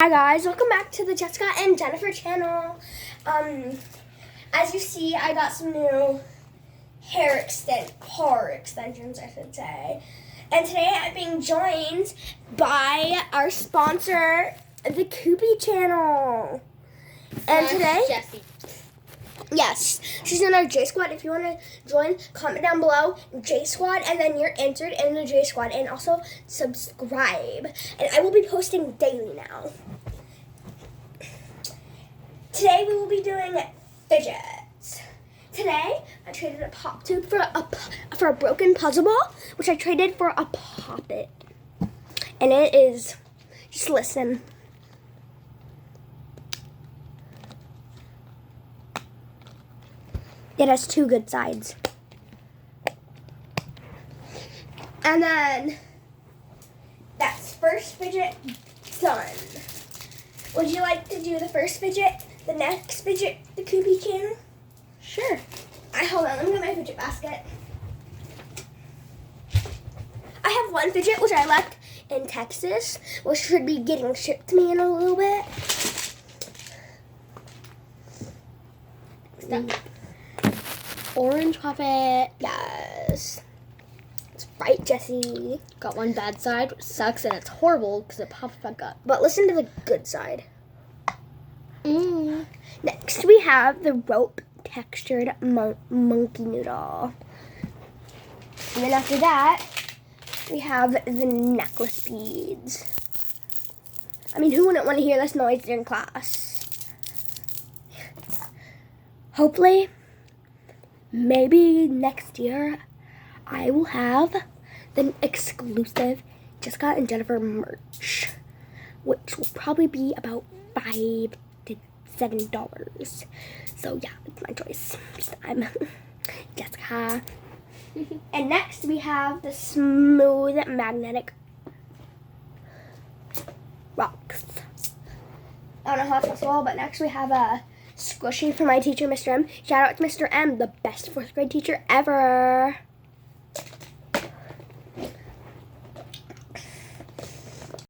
Hi guys, welcome back to the Jessica and Jennifer channel. As you see, I got some new hair extensions, I should say. And today I'm being joined by our sponsor, the Koopy channel. And today, Jessie. yes, she's in our J Squad. If you want to join, comment down below J Squad, and then you're entered in the J Squad. And also subscribe. And I will be posting daily now. Today we will be doing fidgets. Today I traded a pop tube for a broken puzzle ball, which I traded for a poppet. And it is, just listen. It has two good sides. And then that's first fidget done. Would you like to do the first fidget, the next fidget, the Koopy channel? Sure. Hold on, let me get my fidget basket. I have one fidget which I left in Texas, which should be getting shipped to me in a little bit. Orange puppet. Yes. That's right, Jessie. Got one bad side, which sucks, and it's horrible because it pops back up. But listen to the good side. Next, we have the rope textured monkey noodle. And then after that, we have the necklace beads. I mean, who wouldn't want to hear this noise during class? Hopefully, maybe next year, I will have the exclusive Jessica and Jennifer merch, which will probably be about $5 to $7. So yeah, it's my choice. I'm Jessica. And next we have the smooth magnetic rocks. I don't know how it's possible, but next we have a squishy from my teacher, Mr. M. Shout out to Mr. M, the best 4th grade teacher ever.